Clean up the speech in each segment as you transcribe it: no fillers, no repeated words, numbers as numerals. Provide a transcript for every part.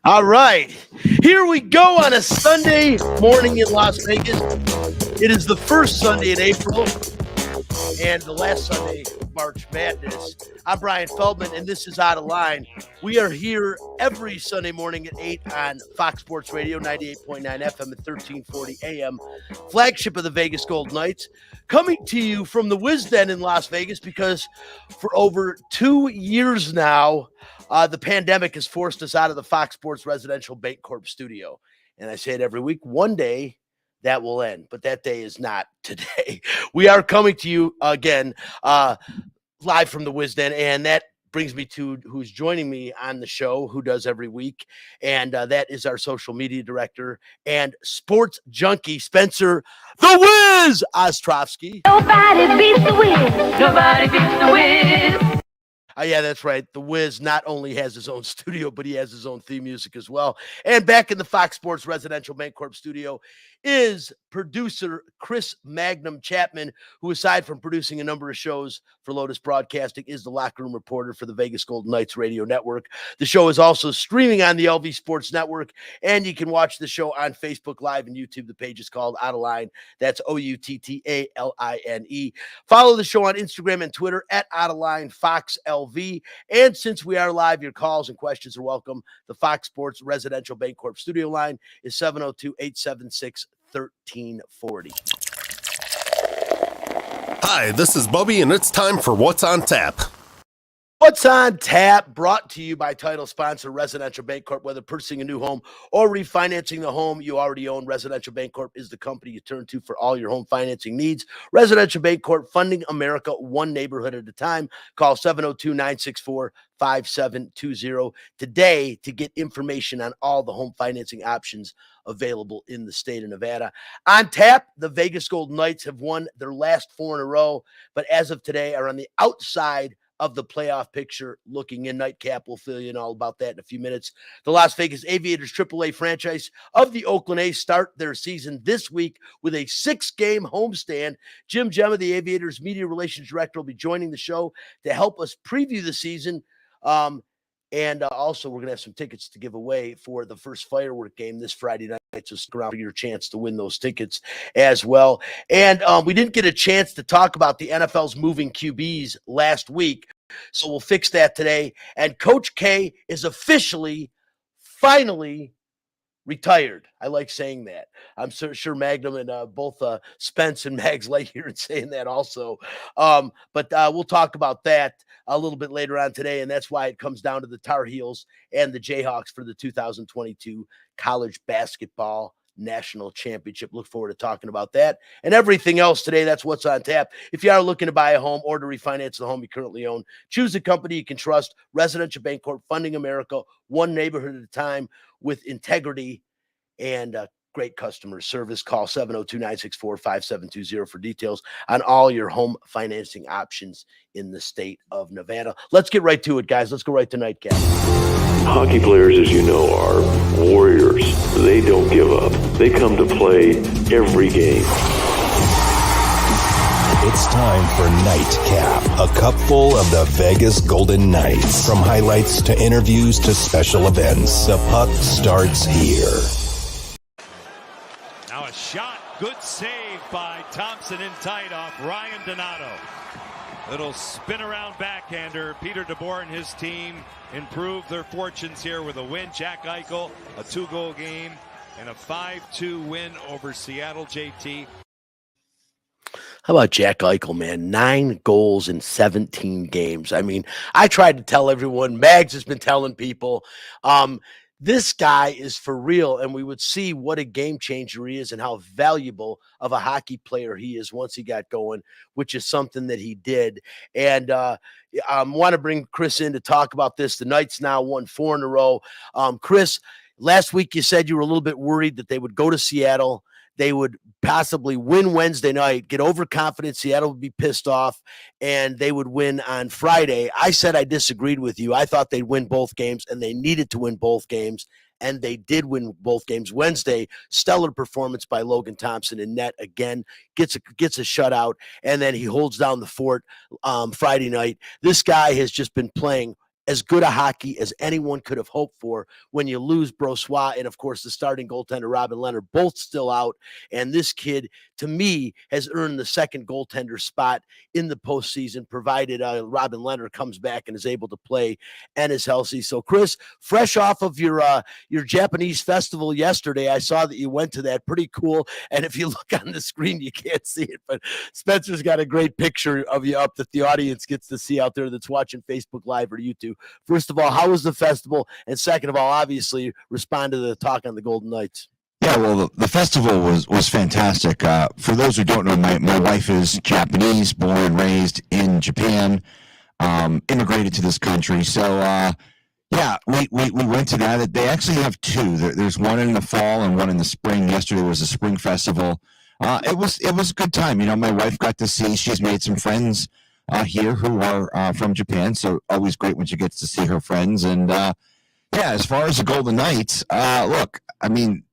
All right, here we go on a Sunday morning in Las Vegas. It is the first Sunday in April and the last Sunday of March Madness. I'm Brian Feldman, and this is Out of Line. We are here every Sunday morning at 8 on Fox Sports Radio, 98.9 FM at 1340 AM, flagship of the Vegas Golden Knights, coming to you from the Wiz Den in Las Vegas because for over 2 years now, the pandemic has forced us out of the Fox Sports Residential Bancorp studio. And I say it every week, one day that will end, but that day is not today. We are coming to you again live from the Wiz Den, and that brings me to who's joining me on the show, who does every week, and that is our social media director and sports junkie, Spencer the Wiz Ostrovsky. Nobody beats the Wiz. Nobody beats the Wiz. Yeah, that's right. The Wiz not only has his own studio, but he has his own theme music as well. And back in the Fox Sports Residential Bancorp studio is producer Chris Magnum Chapman, who, aside from producing a number of shows for Lotus Broadcasting, is the locker room reporter for the Vegas Golden Knights radio network. The show is also streaming on the LV Sports Network, and you can watch the show on Facebook Live and YouTube. The page is called Out of Line. That's OUTTALINE. Follow the show on Instagram and Twitter at Out of Line Fox LV. And since we are live, your calls and questions are welcome. The Fox Sports Residential Bancorp studio line is 702-876-1340. Hi, this is Bubby, and it's time for What's on Tap. What's on Tap, brought to you by title sponsor Residential Bancorp. Whether purchasing a new home or refinancing the home you already own, Residential Bancorp is the company you turn to for all your home financing needs. Residential Bancorp, funding America one neighborhood at a time. Call 702-964-5720 today to get information on all the home financing options available in the state of Nevada. On tap, the Vegas Golden Knights have won their last 4 in a row, but as of today are on the outside of the playoff picture looking in. Nightcap will fill you in all about that in a few minutes. The Las Vegas Aviators AAA franchise of the Oakland A's start their season this week with a 6-game homestand. Jim Gemma, the Aviators media relations director, will be joining the show to help us preview the season. And also, we're going to have some tickets to give away for the first firework game this Friday night. So stick around for your chance to win those tickets as well. And we didn't get a chance to talk about the NFL's moving QBs last week, so we'll fix that today. And Coach K is finally retired. I like saying that. I'm sure Magnum and both Spence and Mags like hearing saying that also. But we'll talk about that a little bit later on today, and that's why it comes down to the Tar Heels and the Jayhawks for the 2022 College Basketball National Championship. Look forward to talking about that and everything else today. That's what's on tap. If you are looking to buy a home or to refinance the home you currently own, choose a company you can trust. Residential Bancorp, funding America one neighborhood at a time with integrity and great customer service. Call 702-964-5720 for details on all your home financing options in the state of Nevada. Let's get right to it, guys. Let's go right to Nightcap. Hockey players, as you know, are warriors. They don't give up. They come to play every game. It's time for Nightcap, a cupful of the Vegas Golden Knights. From highlights to interviews to special events, the puck starts here. Now a shot, good save by Thompson in tight off Ryan Donato. Little spin around backhander. Peter DeBoer and his team improved their fortunes here with a win. Jack Eichel, a 2-goal game and a 5-2 win over Seattle. JT. How about Jack Eichel, man? 9 goals in 17 games. I mean, I tried to tell everyone, Mags has been telling people, this guy is for real, and we would see what a game changer he is and how valuable of a hockey player he is once he got going, which is something that he did. And I want to bring Chris in to talk about this. The Knights now won 4 in a row. Chris, last week you said you were a little bit worried that they would go to Seattle. They would possibly win Wednesday night, get overconfident. Seattle would be pissed off, and they would win on Friday. I said I disagreed with you. I thought they'd win both games, and they needed to win both games, and they did win both games. Wednesday, stellar performance by Logan Thompson in net again, gets a shutout, and then he holds down the fort Friday night. This guy has just been playing as good a hockey as anyone could have hoped for when you lose Brossoit and, of course, the starting goaltender, Robin Leonard, both still out. And this kid, to me, has earned the second goaltender spot in the postseason, provided Robin Leonard comes back and is able to play and is healthy. So, Chris, fresh off of your Japanese festival yesterday, I saw that you went to that. Pretty cool. And if you look on the screen, you can't see it, but Spencer's got a great picture of you up that the audience gets to see out there that's watching Facebook Live or YouTube. First of all, how was the festival? And second of all, obviously, respond to the talk on the Golden Knights. Yeah, well, the festival was fantastic. For those who don't know, my wife is Japanese, born and raised in Japan, immigrated to this country. So, yeah, we went to that. They actually have two. There's one in the fall and one in the spring. Yesterday was a spring festival. It was a good time. You know, my wife got to see. She's made some friends here who are from Japan, so always great when she gets to see her friends. And yeah, as far as the Golden Knights, look, I mean,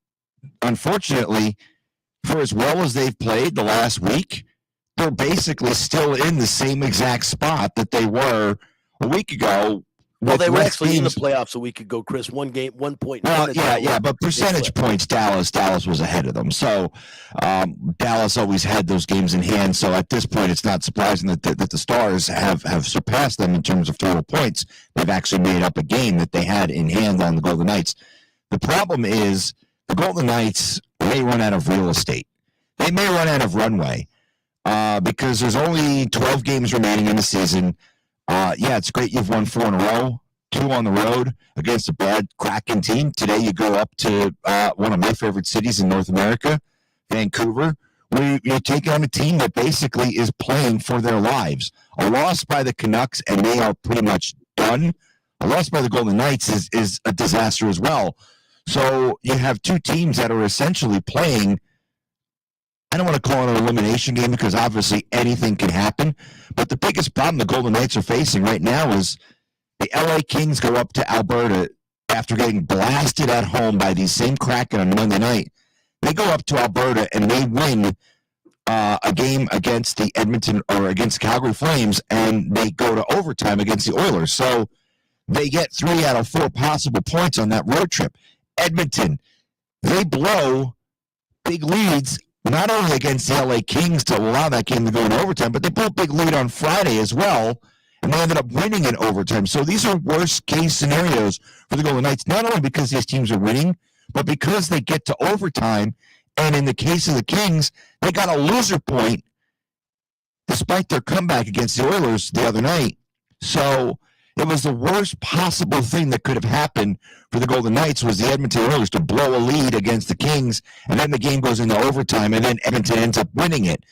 unfortunately, for as well as they've played the last week, they're basically still in the same exact spot that they were a week ago. Well, they were actually in the playoffs a week ago, Chris. 1 game, 1 point. Well, yeah, but percentage points, Dallas was ahead of them. So Dallas always had those games in hand. So at this point, it's not surprising that the Stars have surpassed them in terms of total points. They've actually made up a game that they had in hand on the Golden Knights. The problem is the Golden Knights may run out of real estate. They may run out of runway because there's only 12 games remaining in the season. Yeah, it's great you've won 4 in a row, 2 on the road against a bad Kraken team. Today you go up to one of my favorite cities in North America, Vancouver, where you're taking on a team that basically is playing for their lives. A loss by the Canucks, and they are pretty much done. A loss by the Golden Knights is a disaster as well. So you have two teams that are essentially playing, I don't want to call it an elimination game because obviously anything can happen. But the biggest problem the Golden Knights are facing right now is the LA Kings go up to Alberta after getting blasted at home by these same Kraken on Monday night. They go up to Alberta and they win a game against the Edmonton or against the Calgary Flames, and they go to overtime against the Oilers. So they get 3 out of 4 possible points on that road trip. Edmonton, they blow big leads not only against the LA Kings to allow that game to go in overtime, but they blew a big lead on Friday as well, and they ended up winning in overtime. So these are worst-case scenarios for the Golden Knights, not only because these teams are winning, but because they get to overtime, and in the case of the Kings, they got a loser point despite their comeback against the Oilers the other night. So it was the worst possible thing that could have happened for the Golden Knights was the Edmonton Oilers to blow a lead against the Kings, and then the game goes into overtime, and then Edmonton ends up winning it.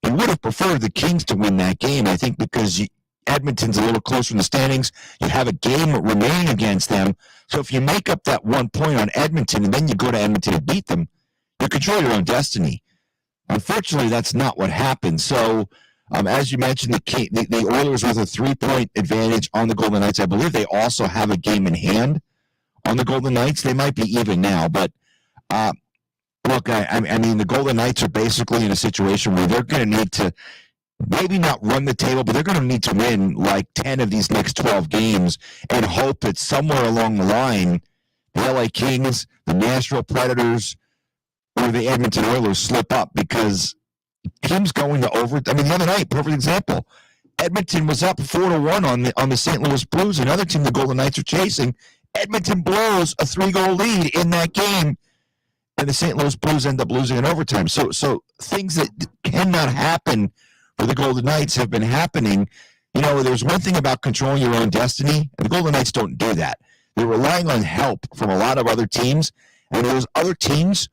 You would have preferred the Kings to win that game, I think, because Edmonton's a little closer in the standings. You have a game remaining against them. So if you make up that 1 point on Edmonton and then you go to Edmonton and beat them, you control your own destiny. Unfortunately, that's not what happened. So as you mentioned, the Oilers with a 3-point advantage on the Golden Knights. I believe they also have a game in hand on the Golden Knights. They might be even now, but look, I mean, the Golden Knights are basically in a situation where they're going to need to maybe not run the table, but they're going to need to win like 10 of these next 12 games and hope that somewhere along the line, the LA Kings, the Nashville Predators, or the Edmonton Oilers slip up because teams going to overtime. I mean, the other night, perfect example. Edmonton was up 4-1 on the St. Louis Blues, another team the Golden Knights are chasing. Edmonton blows a 3-goal lead in that game, and the St. Louis Blues end up losing in overtime. So things that cannot happen for the Golden Knights have been happening. You know, there's one thing about controlling your own destiny, and the Golden Knights don't do that. They're relying on help from a lot of other teams, and those other teams,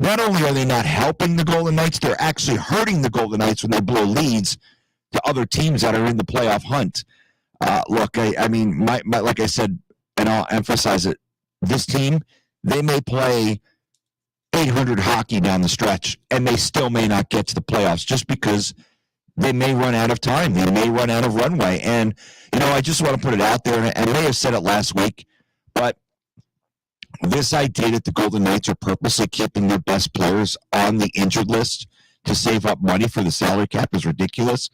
not only are they not helping the Golden Knights, they're actually hurting the Golden Knights when they blow leads to other teams that are in the playoff hunt. Look, I mean, my like I said, and I'll emphasize it, this team, they may play 800 hockey down the stretch, and they still may not get to the playoffs just because they may run out of time. They may run out of runway. And, you know, I just want to put it out there, and I may have said it last week, but this idea that the Golden Knights are purposely keeping their best players on the injured list to save up money for the salary cap is ridiculous.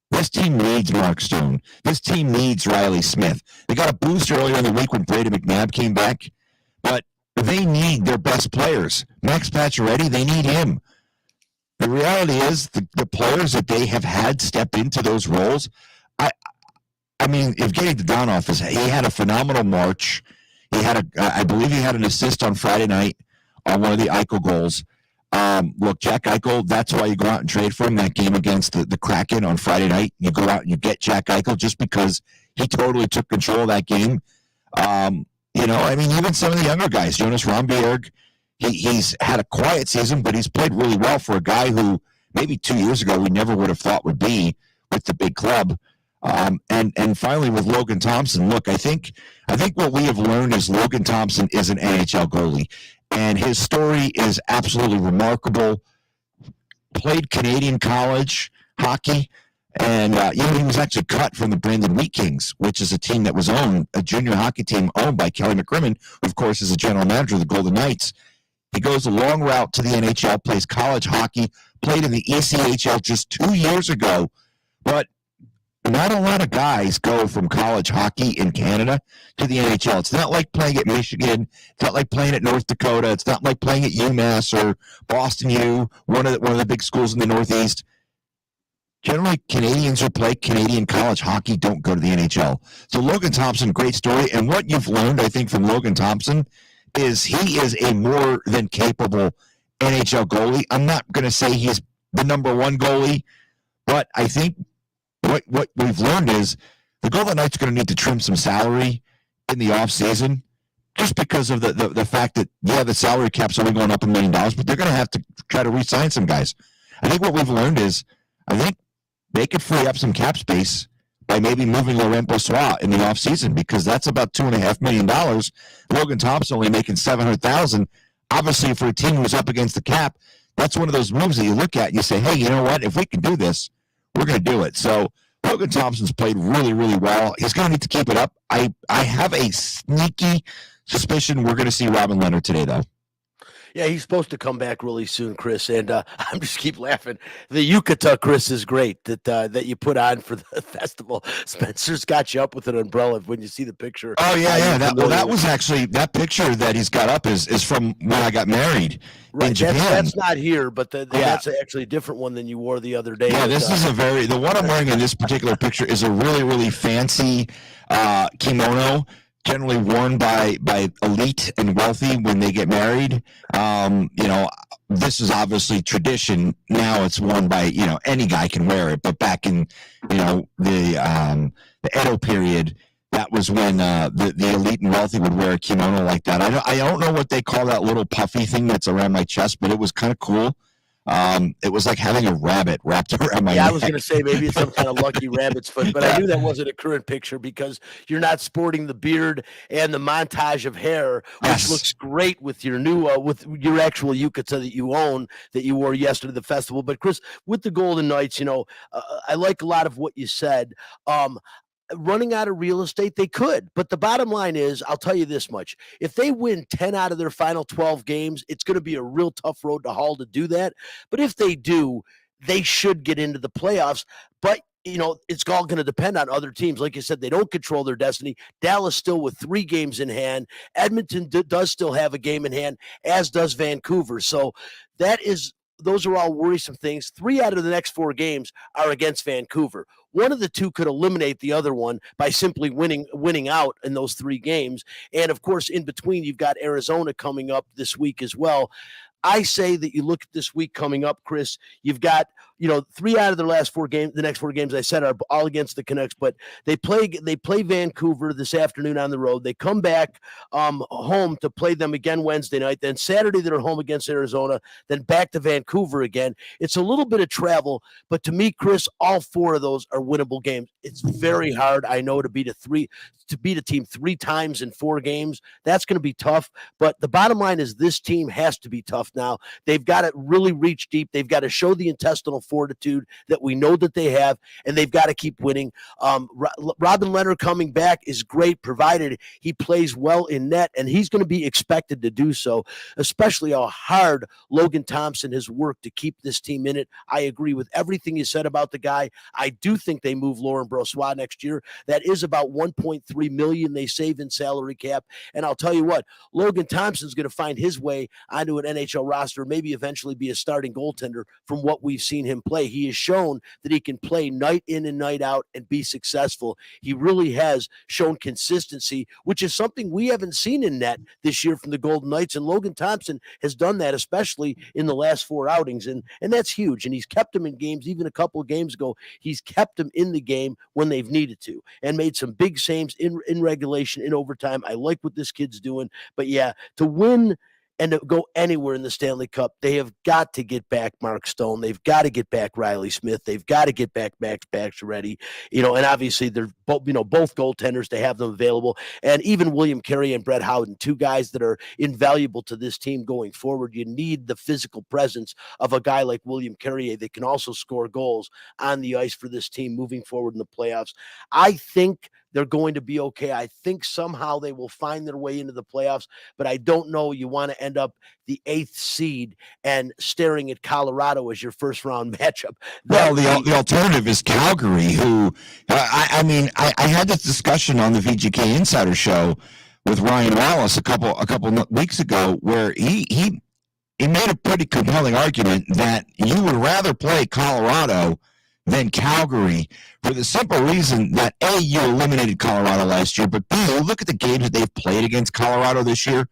This team needs Mark Stone. This team needs Riley Smith. They got a boost earlier in the week when Brady McNabb came back, but they need their best players. Max Pacioretty, they need him. The reality is the players that they have had step into those roles, I mean, Evgeny Dadonov, he had a phenomenal March. I believe he had an assist on Friday night on one of the Eichel goals. Look, Jack Eichel, that's why you go out and trade for him. That game against the Kraken on Friday night, you go out and you get Jack Eichel just because he totally took control of that game. Even some of the younger guys, Jonas Rondbjerg, he's had a quiet season, but he's played really well for a guy who maybe 2 years ago we never would have thought would be with the big club. And finally with Logan Thompson, look, I think what we have learned is Logan Thompson is an NHL goalie, and his story is absolutely remarkable. Played Canadian college hockey, and he was actually cut from the Brandon Wheat Kings, which is a team that was a junior hockey team owned by Kelly McCrimmon, who of course is the general manager of the Golden Knights. He goes a long route to the NHL, plays college hockey, played in the ECHL just 2 years ago, but not a lot of guys go from college hockey in Canada to the NHL. It's not like playing at Michigan. It's not like playing at North Dakota. It's not like playing at UMass or Boston U, one of the big schools in the Northeast. Generally, Canadians who play Canadian college hockey don't go to the NHL. So Logan Thompson, great story. And what you've learned, I think, from Logan Thompson is he is a more than capable NHL goalie. I'm not going to say he's the number one goalie, but I think what we've learned is the Golden Knights are going to need to trim some salary in the offseason just because of the fact that, the salary cap's only going up $1 million, but they're going to have to try to re-sign some guys. I think what we've learned is I think they could free up some cap space by maybe moving Laurent Brossoit in the offseason because that's about $2.5 million. Logan Thompson only making $700,000. Obviously, for a team who's up against the cap, that's one of those moves that you look at and you say, hey, you know what? If we can do this, we're going to do it. So Logan Thompson's played really, really well. He's going to need to keep it up. I have a sneaky suspicion we're going to see Robin Leonard today, though. Yeah, he's supposed to come back really soon, Chris. And I'm just keep laughing. The yukata, Chris, is great that you put on for the festival. Spencer's got you up with an umbrella when you see the picture. Oh yeah. That was actually that picture that he's got up is from when I got married in Japan. That's not here, but that's actually a different one than you wore the other day. Yeah, this is the one I'm wearing in this particular picture is a really, really fancy kimono. Generally worn by elite and wealthy when they get married. This is obviously tradition. Now it's worn by, any guy can wear it. But back in, the Edo period, that was when the elite and wealthy would wear a kimono like that. I don't know what they call that little puffy thing that's around my chest, but it was kind of cool. It was like having a rabbit wrapped around my neck. I was going to say maybe it's some kind of lucky rabbit's foot, but I knew that wasn't a current picture because you're not sporting the beard and the montage of hair, which looks great with your new, with your actual yukata that you own that you wore yesterday at the festival. But Chris, with the Golden Knights, I like a lot of what you said. Running out of real estate, they could. But the bottom line is, I'll tell you this much. If they win 10 out of their final 12 games, it's going to be a real tough road to haul to do that. But if they do, they should get into the playoffs. But, it's all going to depend on other teams. Like you said, they don't control their destiny. Dallas still with 3 games in hand. Edmonton does still have a game in hand, as does Vancouver. So those are all worrisome things. 3 out of the next 4 games are against Vancouver. One of the 2 could eliminate the other one by simply winning out in those 3 games. And, of course, in between, you've got Arizona coming up this week as well. I say that you look at this week coming up, Chris, you've got, 3 out of their last 4 games, the next 4 games I said are all against the Canucks, but they play Vancouver this afternoon on the road. They come back home to play them again Wednesday night. Then Saturday they're home against Arizona, then back to Vancouver again. It's a little bit of travel, but to me, Chris, all 4 of those are winnable games. It's very hard, I know, to beat a team 3 times in 4 games. That's going to be tough, but the bottom line is this team has to be tough playoffs now. They've got to really reach deep. They've got to show the intestinal fortitude that we know that they have, and they've got to keep winning. Robin Leonard coming back is great, provided he plays well in net, and he's going to be expected to do so, especially how hard Logan Thompson has worked to keep this team in it. I agree with everything you said about the guy. I do think they move Laurent Brossoit next year. That is about $1.3 million they save in salary cap. And I'll tell you what, Logan Thompson's going to find his way onto an NHL roster, maybe eventually be a starting goaltender from what we've seen him play. He has shown that he can play night in and night out and be successful. He really has shown consistency, which is something we haven't seen in net this year from the Golden Knights. And Logan Thompson has done that, especially in the last 4 outings. And that's huge. And he's kept them in games. Even a couple of games ago, he's kept them in the game when they've needed to and made some big saves in regulation, in overtime. I like what this kid's doing. But yeah, to win and to go anywhere in the Stanley Cup, they have got to get back Mark Stone. They've got to get back Riley Smith. They've got to get back Max Pacioretty. And obviously they're both, both goaltenders. They have them available, and even William Carey and Brett Howden, two guys that are invaluable to this team going forward. You need the physical presence of a guy like William Carey that can also score goals on the ice for this team moving forward in the playoffs. I think they're going to be okay. I think somehow they will find their way into the playoffs, but I don't know. You want to end up the 8th seed and staring at Colorado as your first round matchup. Well, the alternative is Calgary, who, I had this discussion on the VGK Insider Show with Ryan Wallace a couple weeks ago, where he made a pretty compelling argument that you would rather play Colorado than Calgary, for the simple reason that A, you eliminated Colorado last year, but B, look at the games that they've played against Colorado this year.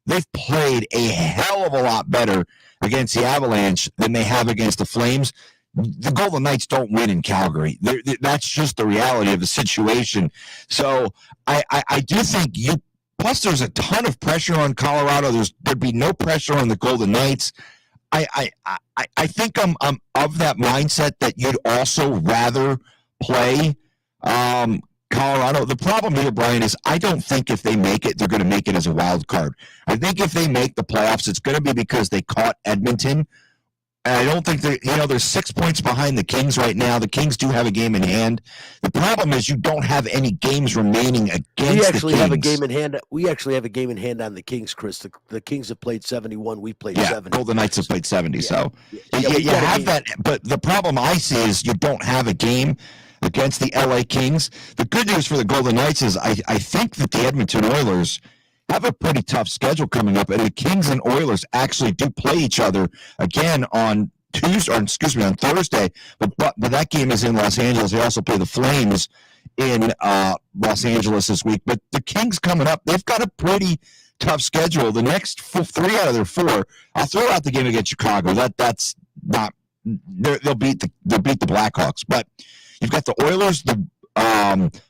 They've played a hell of a lot better against the Avalanche than they have against the Flames. The Golden Knights don't win in Calgary. That's just the reality of the situation. So I do think plus there's a ton of pressure on Colorado. There'd be no pressure on the Golden Knights. I think I'm of that mindset that you'd also rather play Colorado. The problem here, Brian, is I don't think if they make it, they're going to make it as a wild card. I think if they make the playoffs, it's going to be because they caught Edmonton. And I don't think they're 6 points behind the Kings right now. The Kings do have a game in hand. The problem is you don't have any games remaining against the Kings. We actually have a game in hand. We actually have a game in hand on the Kings, Chris. The Kings have played 71. We played 70. Golden Knights have played 70. Yeah. So you have that. But the problem I see is you don't have a game against the LA Kings. The good news for the Golden Knights is I think that the Edmonton Oilers have a pretty tough schedule coming up, and the Kings and Oilers actually do play each other again on Thursday. But that game is in Los Angeles. They also play the Flames in Los Angeles this week. But the Kings coming up, they've got a pretty tough schedule. The next 3 out of their 4, I'll throw out the game against Chicago. That's not they'll beat the Blackhawks, but you've got the Oilers, the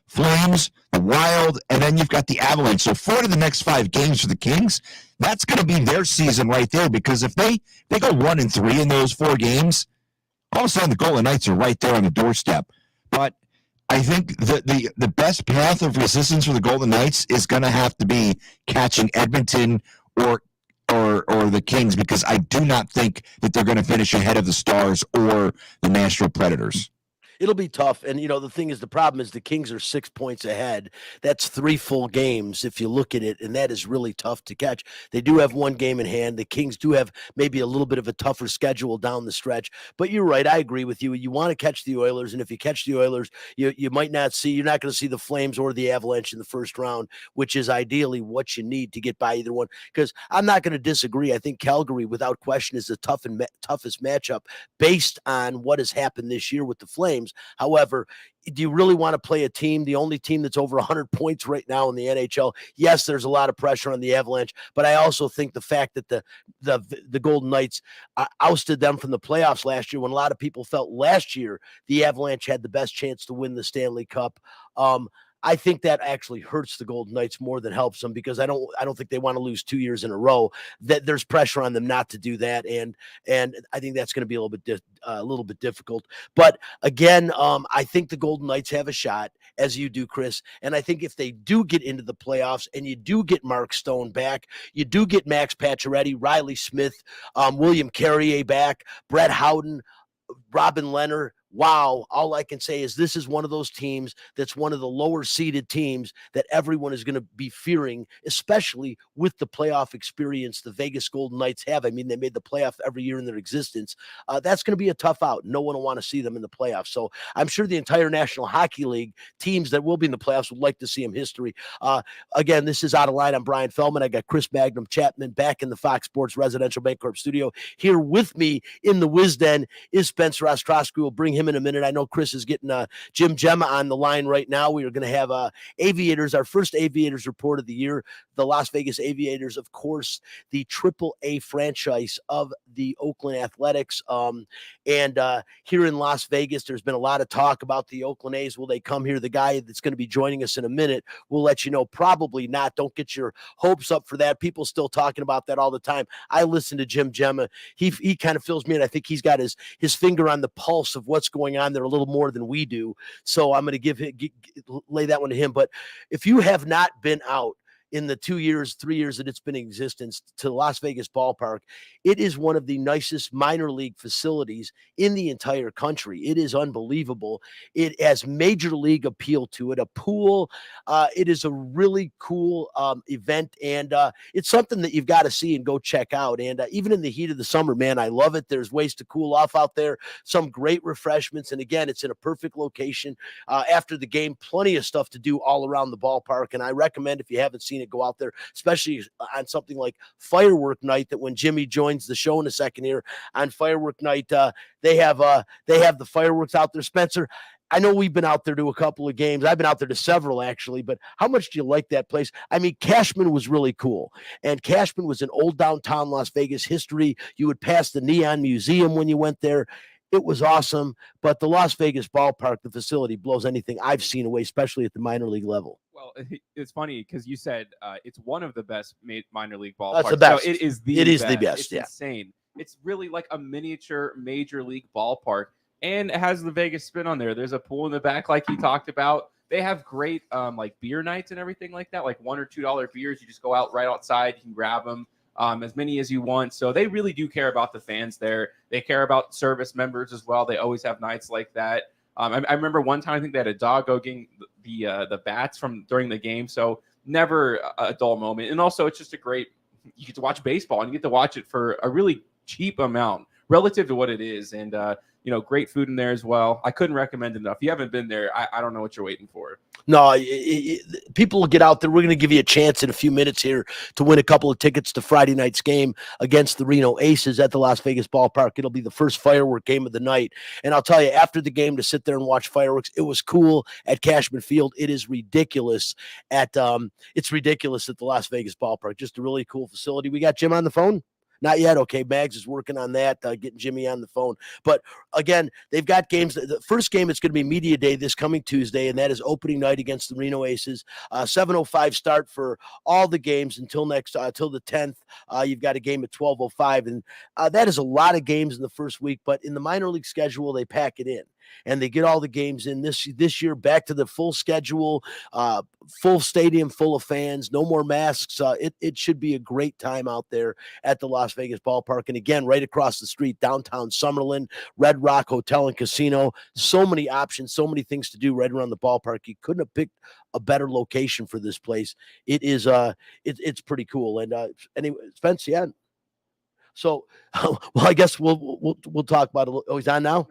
Flames, the Wild, and then you've got the Avalanche. So 4 of the next 5 games for the Kings, that's going to be their season right there, because if they go 1-3 in those 4 games, all of a sudden the Golden Knights are right there on the doorstep. But I think the best path of resistance for the Golden Knights is going to have to be catching Edmonton or the Kings, because I do not think that they're going to finish ahead of the Stars or the Nashville Predators. It'll be tough. And, the thing is, the problem is the Kings are 6 points ahead. That's 3 full games if you look at it, and that is really tough to catch. They do have 1 game in hand. The Kings do have maybe a little bit of a tougher schedule down the stretch. But you're right. I agree with you. You want to catch the Oilers, and if you catch the Oilers, you're not going to see the Flames or the Avalanche in the first round, which is ideally what you need to get by either one. Because I'm not going to disagree. I think Calgary, without question, is the toughest matchup based on what has happened this year with the Flames. However, do you really want to play a team, the only team that's over 100 points right now in the NHL? Yes, there's a lot of pressure on the Avalanche, but I also think the fact that the Golden Knights ousted them from the playoffs last year, when a lot of people felt last year the Avalanche had the best chance to win the Stanley Cup. I think that actually hurts the Golden Knights more than helps them, because I don't think they want to lose 2 years in a row. That there's pressure on them not to do that, and I think that's going to be a little bit difficult. But again, I think the Golden Knights have a shot, as you do, Chris. And I think if they do get into the playoffs, and you do get Mark Stone back, you do get Max Pacioretty, Riley Smith, William Carrier back, Brett Howden, Robin Leonard. Wow. All I can say is this is one of those teams that's one of the lower seeded teams that everyone is going to be fearing, especially with the playoff experience the Vegas Golden Knights have. I mean, they made the playoff every year in their existence. That's going to be a tough out. No one will want to see them in the playoffs. So I'm sure the entire National Hockey League teams that will be in the playoffs would like to see them history. Again, this is Out of Line. I'm Brian Feldman. I got Chris Magnum Chapman back in the Fox Sports Residential Bancorp studio. Here with me in the Wiz Den is Spencer Ostrowski. We'll bring him in a minute. I know Chris is getting Jim Gemma on the line right now. We are going to have Aviators, our first Aviators report of the year. The Las Vegas Aviators, of course, the AAA franchise of the Oakland Athletics. And here in Las Vegas, there's been a lot of talk about the Oakland A's. Will they come here? The guy that's going to be joining us in a minute will let you know. Probably not. Don't get your hopes up for that. People still talking about that all the time. I listen to Jim Gemma. He kind of fills me in. I think he's got his finger on the pulse of what's going on there a little more than we do. So I'm going to lay that one to him. But if you have not been out in the 2 years, 3 years that it's been in existence to the Las Vegas ballpark, it is one of the nicest minor league facilities in the entire country. It is unbelievable. It has major league appeal to it, a pool. It is a really cool event, and it's something that you've got to see and go check out. And even in the heat of the summer, man, I love it. There's ways to cool off out there, some great refreshments. And again, it's in a perfect location. After the game, plenty of stuff to do all around the ballpark. And I recommend, if you haven't seen it, go out there, especially on something like firework night, that when Jimmy joins the show in a second here on firework night, they have the fireworks out there. Spencer, I know we've been out there to a couple of games. I've been out there to several, actually, but how much do you like that place? I mean, Cashman was really cool. And Cashman was in old downtown Las Vegas history. You would pass the Neon Museum when you went there. It was awesome. But the Las Vegas ballpark, the facility, blows anything I've seen away, especially at the minor league level. Well, it's funny because you said it's one of the best minor league ballparks. That's the best. So it is the best. It's insane. It's really like a miniature major league ballpark. And it has the Vegas spin on there. There's a pool in the back, like you talked about. They have great like beer nights and everything like that, like $1 or $2 beers. You just go out right outside. You can grab them as many as you want. So they really do care about the fans there. They care about service members as well. They always have nights like that. I remember one time I think they had a dog go getting the bats from during the game. So never a dull moment. And also it's just you get to watch baseball and you get to watch it for a really cheap amount relative to what it is. And great food in there as well. I couldn't recommend it enough. If you haven't been there, I don't know what you're waiting for. No, people will get out there. We're going to give you a chance in a few minutes here to win a couple of tickets to Friday night's game against the Reno Aces at the Las Vegas ballpark. It'll be the first firework game of the night. And I'll tell you, after the game, to sit there and watch fireworks, it was cool at Cashman Field. It is ridiculous at the Las Vegas ballpark. Just a really cool facility. We got Jim on the phone? Not yet. Okay, Mags is working on that, getting Jimmy on the phone. But again, they've got games. The first game is going to be Media Day this coming Tuesday, and that is opening night against the Reno Aces. 7:05 start for all the games until the 10th. You've got a game at 12:05, and that is a lot of games in the first week. But in the minor league schedule, they pack it in. And they get all the games in this year, back to the full schedule, full stadium full of fans, no more masks. It should be a great time out there at the Las Vegas ballpark. And again, right across the street, downtown Summerlin, Red Rock Hotel and Casino. So many options, so many things to do right around the ballpark. You couldn't have picked a better location for this place. It is it's pretty cool. And anyway, Spence, yeah. So, well, I guess we'll talk about it. Oh, he's on now?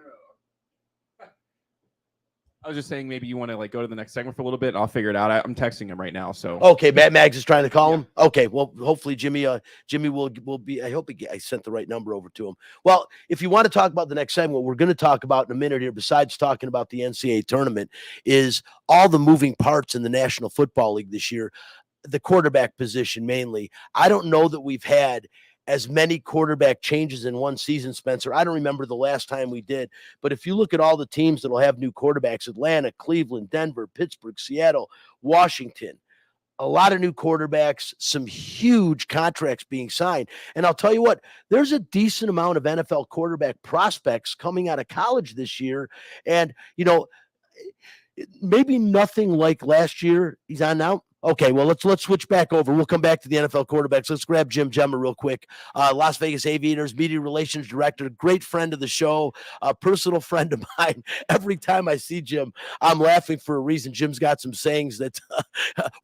I was just saying maybe you want to go to the next segment for a little bit. And I'll figure it out. I'm texting him right now. So okay, Matt Maggs is trying to call him. Okay, well, hopefully Jimmy will be. I hope I sent the right number over to him. Well, if you want to talk about the next segment, we're going to talk about in a minute here. Besides talking about the NCAA tournament, is all the moving parts in the National Football League this year. The quarterback position mainly. I don't know that we've had as many quarterback changes in one season, Spencer. I don't remember the last time we did, but if you look at all the teams that will have new quarterbacks, Atlanta, Cleveland, Denver, Pittsburgh, Seattle, Washington, a lot of new quarterbacks, some huge contracts being signed. And I'll tell you what, there's a decent amount of NFL quarterback prospects coming out of college this year. And, maybe nothing like last year. He's on now. Okay, well, let's switch back over. We'll come back to the NFL quarterbacks. Let's grab Jim Gemma real quick. Las Vegas Aviators media relations director, great friend of the show, a personal friend of mine. Every time I see Jim, I'm laughing for a reason. Jim's got some sayings that,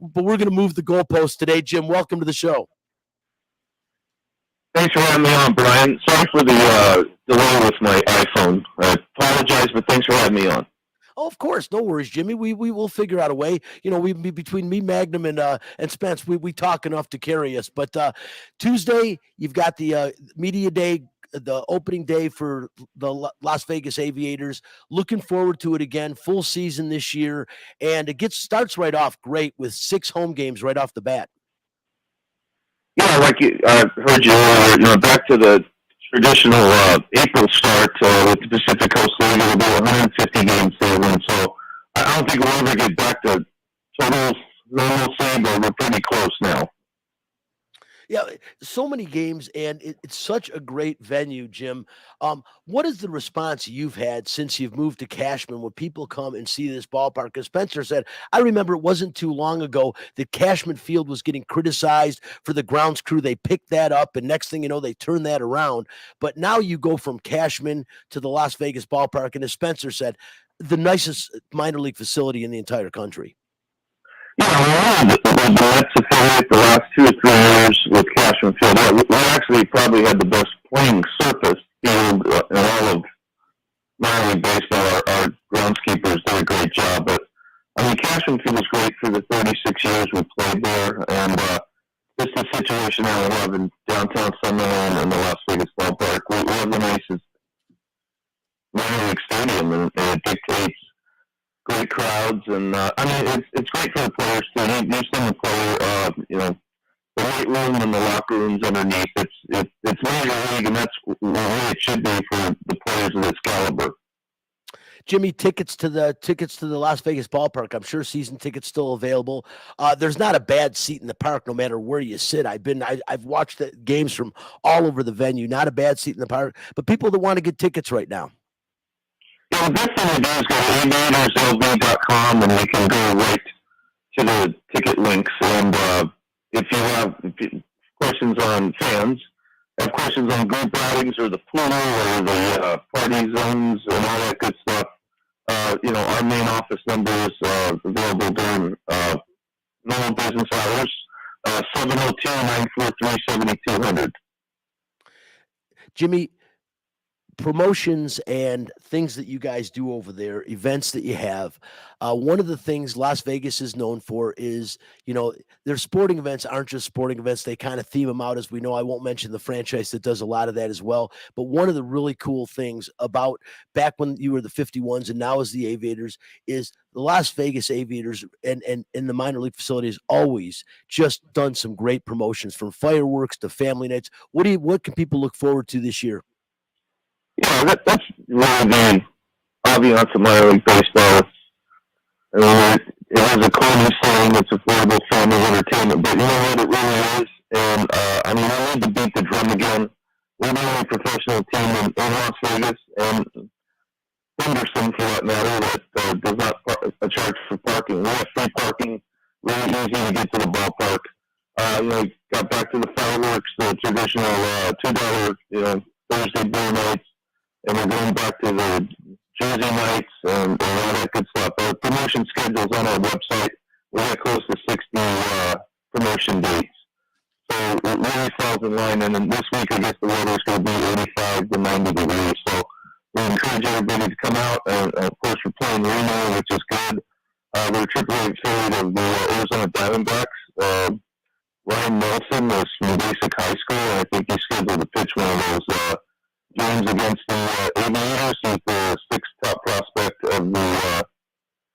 but we're going to move the goalpost today. Jim, welcome to the show. Thanks for having me on, Brian. Sorry for the delay with my iPhone. I apologize, but thanks for having me on. Oh, of course. No worries, Jimmy. We will figure out a way. We between me, Magnum, and Spence, we talk enough to carry us. But Tuesday, you've got the media day, the opening day for the Las Vegas Aviators. Looking forward to it again. Full season this year, and it starts right off great with 6 home games right off the bat. Yeah, like I heard you earlier. Back to the traditional April start with the Pacific Coast League. It'll be 150 games sailing, so I don't think we'll ever get back to total normalcy, but we're pretty close now. Yeah, so many games, and it's such a great venue, Jim. What is the response you've had since you've moved to Cashman when people come and see this ballpark? As Spencer said, I remember it wasn't too long ago that Cashman Field was getting criticized for the grounds crew. They picked that up, and next thing you know, they turned that around. But now you go from Cashman to the Las Vegas ballpark, and as Spencer said, the nicest minor league facility in the entire country. Yeah, the Mets affiliate the last 2 or 3 years with Cashman Field. We actually probably had the best playing surface field in all of minor league baseball. Our groundskeepers did a great job. But, Cashman Field was great for the 36 years we played there. And just the situation that we have in downtown Summerlin and the Las Vegas ballpark, we have the nicest minor league stadium, and it dictates great crowds, and it's great for the players too. You send the player, the weight room and the locker rooms underneath. It's major league, and that's the way it should be for the players of this caliber. Jimmy, tickets to the Las Vegas ballpark. I'm sure season tickets still available. There's not a bad seat in the park, no matter where you sit. I've watched the games from all over the venue. Not a bad seat in the park, but people that want to get tickets right now. Yeah, the best thing to do is go to aviatorslv.com, and they can go right to the ticket links. And if you have questions on fans, have questions on group outings or the pool or the party zones and all that good stuff, our main office number is available during normal business hours, 702-943-7200. Jimmy, promotions and things that you guys do over there, events that you have. One of the things Las Vegas is known for is, their sporting events aren't just sporting events. They kind of theme them out, as we know. I won't mention the franchise that does a lot of that as well. But one of the really cool things about back when you were the 51s and now as the Aviators is the Las Vegas Aviators and the minor league facility has always just done some great promotions, from fireworks to family nights. What can people look forward to this year? Yeah, that's really the ambiance of minor league baseball. It has a corny saying, it's affordable family entertainment, but you know what, it really is. And I need to beat the drum again. We're the only professional team in Las Vegas, and Henderson, for that matter, that does not charge for parking. We have free parking, really easy to get to the ballpark. Got back to the fireworks, the traditional $2, Thursday beer nights. And we're going back to the Jersey nights and all that good stuff. Our promotion schedule's on our website. We got close to 60 promotion dates. So it really falls in line. And then this week, I guess the weather's going to be 85 to 90 degrees. So we encourage everybody to come out. And of course, we're playing Reno, which is good. We're AAA affiliate of the Arizona Diamondbacks. Ryan Nelson was from Basic High School, and I think he's scheduled to pitch one of those games against the Aviators. He's the 6th top prospect of the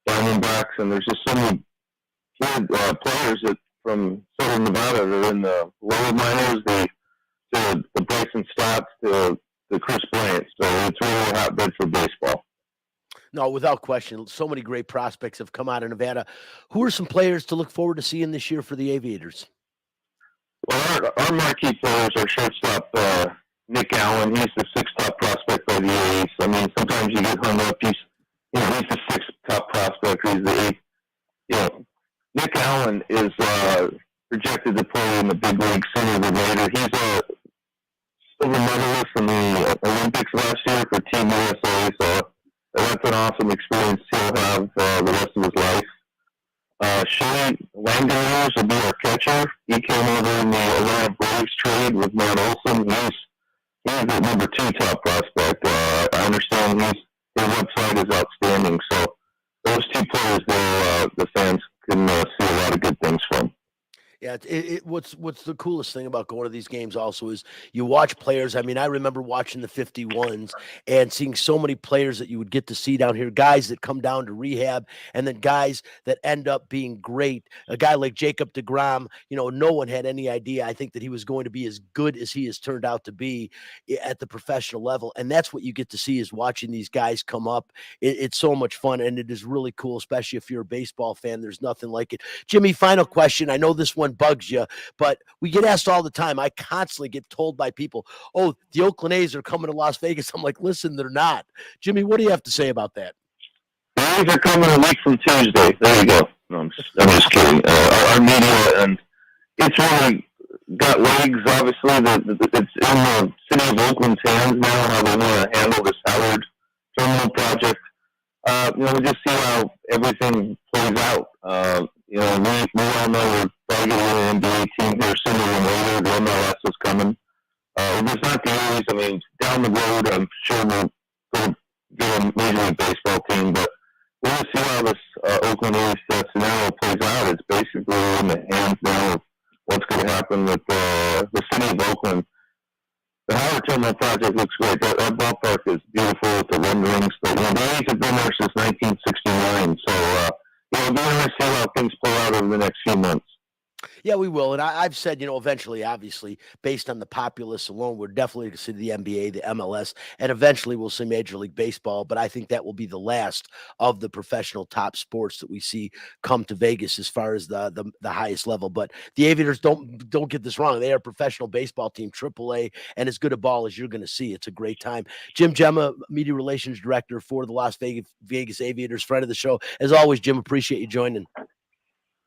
Diamondbacks, and there's just so many good players from Southern Nevada that are in the lower minors. They to the Bryson Stotts to Chris Bryant. So it's really a hotbed for baseball. No, without question. So many great prospects have come out of Nevada. Who are some players to look forward to seeing this year for the Aviators? Well, our marquee players are shortstop Nick Allen. He's the sixth top prospect by the A's. I mean, sometimes you get hung up. He's the sixth top prospect. He's the eighth. Nick Allen is projected to play in the big league sooner than later. He's a silver medalist in the Olympics last year for Team USA, so that's an awesome experience he'll have the rest of his life. Shane Langdon will be our catcher. He came over in the Atlanta Braves trade with Matt Olson. He's the number 2 top prospect. I understand his upside is outstanding. So those 2 players there, the fans can see a lot of good things from. Yeah, what's the coolest thing about going to these games also is you watch players. I mean, I remember watching the 51s and seeing so many players that you would get to see down here, guys that come down to rehab, and then guys that end up being great. A guy like Jacob deGrom, no one had any idea, I think, that he was going to be as good as he has turned out to be at the professional level. And that's what you get to see is watching these guys come up. It's so much fun, and it is really cool, especially if you're a baseball fan. There's nothing like it. Jimmy, final question. I know this one bugs you, but we get asked all the time. I constantly get told by people, oh, the Oakland A's are coming to Las Vegas. I'm like, listen, they're not. Jimmy, what do you have to say about that? The A's are coming a week from Tuesday. There you go. No, I'm just kidding. Our media, and it's really got legs, obviously. It's in the city of Oakland's hands now, how they want to handle this Howard terminal project. We'll just see how everything plays out. We all know we're probably going to win an NBA team here sooner than later. The MLS is coming. If it's not the A's, I mean, down the road, I'm sure we'll get a Major League Baseball team, but we'll see how this Oakland A's scenario plays out. It's basically in the hands now of what's going to happen with the city of Oakland. The Howard Terminal project looks great. That ballpark is beautiful with the renderings. But the A's have been there since 1969. So, we're going to see how things play out over the next few months. Yeah, we will. And I've said, eventually, obviously, based on the populace alone, we're definitely going to see the NBA, the MLS, and eventually we'll see Major League Baseball. But I think that will be the last of the professional top sports that we see come to Vegas as far as the highest level. But the Aviators, don't get this wrong. They are a professional baseball team, AAA, and as good a ball as you're going to see. It's a great time. Jim Gemma, Media Relations Director for the Las Vegas Aviators, friend of the show. As always, Jim, appreciate you joining.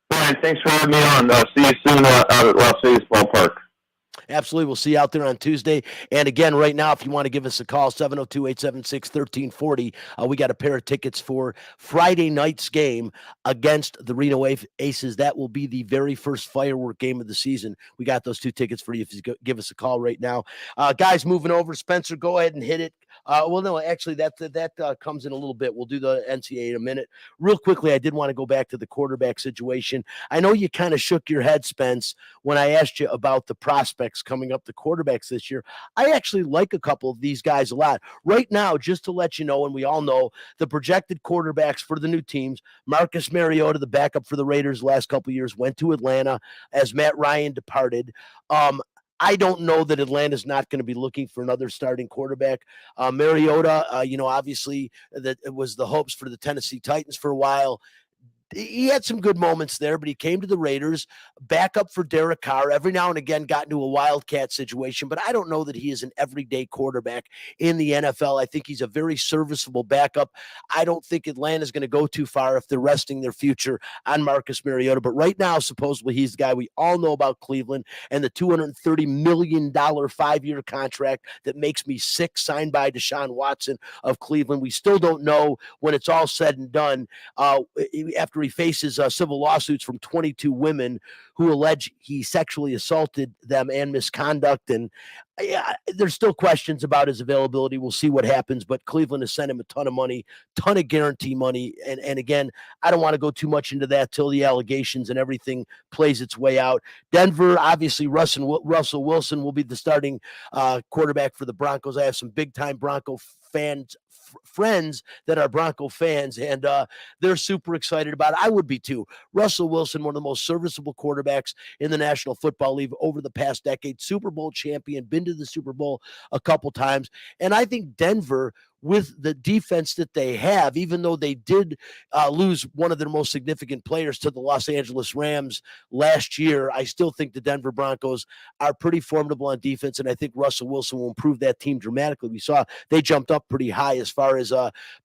Brian, thanks for having me on. See you soon out at Las Vegas Ballpark. Absolutely. We'll see you out there on Tuesday. And again, right now, if you want to give us a call, 702-876-1340. We got a pair of tickets for Friday night's game against the Reno Aces. That will be the very first firework game of the season. We got those 2 tickets for you if you give us a call right now. Guys, moving over. Spencer, go ahead and hit it. Well, no, actually, that comes in a little bit. We'll do the NCAA in a minute. Real quickly, I did want to go back to the quarterback situation. I know you kind of shook your head, Spence, when I asked you about the prospects coming up, the quarterbacks this year. I actually like a couple of these guys a lot. Right now, just to let you know, and we all know, the projected quarterbacks for the new teams, Marcus Mariota, the backup for the Raiders the last couple of years, went to Atlanta as Matt Ryan departed. I don't know that Atlanta's not going to be looking for another starting quarterback. Mariota, obviously that it was the hopes for the Tennessee Titans for a while. He had some good moments there, but he came to the Raiders, backup for Derek Carr, every now and again got into a wildcat situation, but I don't know that he is an everyday quarterback in the NFL. I think he's a very serviceable backup. I don't think Atlanta's going to go too far if they're resting their future on Marcus Mariota, but right now, supposedly, he's the guy we all know about Cleveland and the $230 million 5-year contract that makes me sick, signed by Deshaun Watson of Cleveland. We still don't know when it's all said and done, after he faces civil lawsuits from 22 women who allege he sexually assaulted them and misconduct. And there's still questions about his availability. We'll see what happens, but Cleveland has sent him a ton of money, ton of guarantee money. And again, I don't want to go too much into that till the allegations and everything plays its way out. Denver, obviously, Russell Wilson will be the starting quarterback for the Broncos. I have some big time Bronco friends that are Bronco fans, and they're super excited about it. I would be too. Russell Wilson, one of the most serviceable quarterbacks quarterbacks in the National Football League over the past decade. Super Bowl champion, been to the Super Bowl a couple times. And I think Denver, with the defense that they have, even though they did lose one of their most significant players to the Los Angeles Rams last year, I still think the Denver Broncos are pretty formidable on defense, and I think Russell Wilson will improve that team dramatically. We saw they jumped up pretty high as far as